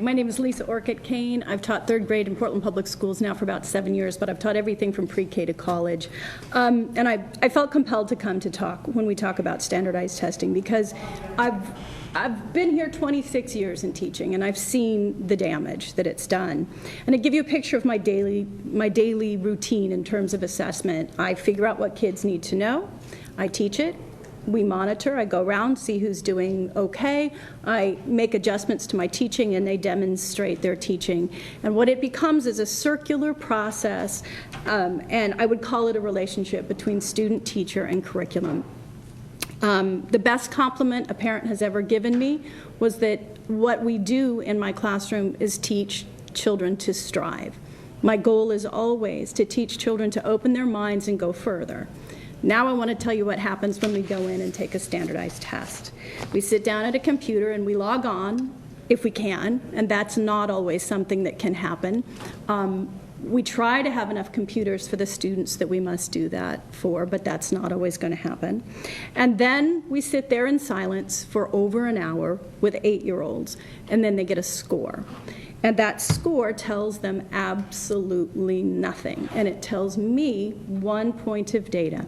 My name is Lisa Orcutt Kane. I've taught third grade in Portland Public Schools now for about 7 years, but I've taught everything from pre-K to college. And I felt compelled to come to talk when we talk about standardized testing because I've been here 26 years in teaching, and I've seen the damage that it's done. And to give you a picture of my daily routine in terms of assessment, I figure out what kids need to know. I teach it. We monitor. I go around, see who's doing okay. I make adjustments to my teaching, and they demonstrate their teaching. And what it becomes is a circular process, and I would call it a relationship between student, teacher, and curriculum. The best compliment a parent has ever given me was that what we do in my classroom is teach children to strive. My goal is always to teach children to open their minds and go further. Now I want to tell you what happens when we go in and take a standardized test. We sit down at a computer and we log on, if we can, and that's not always something that can happen. We try to have enough computers for the students that we must do that for, but that's not always going to happen. And then we sit there in silence for over an hour with 8-year-olds, and then they get a score. And that score tells them absolutely nothing, and it tells me one point of data.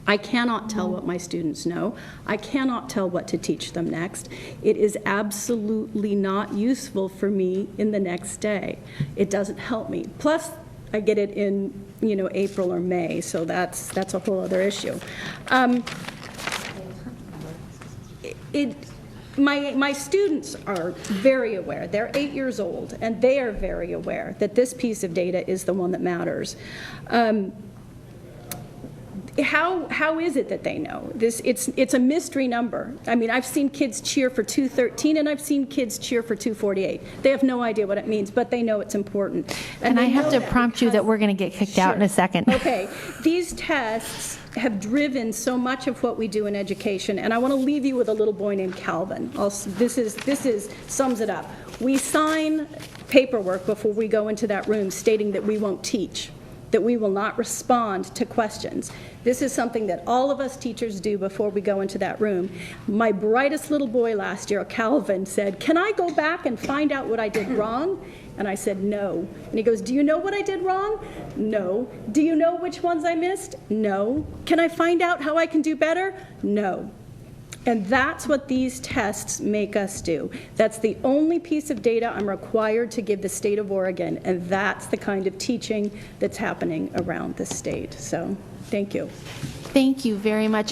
I cannot tell what my students know. I cannot tell what to teach them next. It is absolutely not useful for me in the next day. It doesn't help me. Plus, I get it in, April or May, so that's a whole other issue. My students are very aware. They're 8 years old, and they are very aware that this piece of data is the one that matters. How is it that they know? It's a mystery number. I mean, I've seen kids cheer for 213, and I've seen kids cheer for 248. They have no idea what it means, but they know it's important. And I have to prompt you that we're going to get kicked out in a second. Okay. These tests have driven so much of what we do in education, and I want to leave you with a little boy named Calvin. This sums it up. We sign paperwork before we go into that room stating that we won't teach, that we will not respond to questions. This is something that all of us teachers do before we go into that room. My brightest little boy last year, Calvin, said, "Can I go back and find out what I did wrong?" And I said, "No." And he goes, "Do you know what I did wrong?" "No." "Do you know which ones I missed?" "No." "Can I find out how I can do better?" "No." And that's what these tests make us do. That's the only piece of data I'm required to give the state of Oregon, and that's the kind of teaching that's happening around the state. So, thank you. Thank you very much.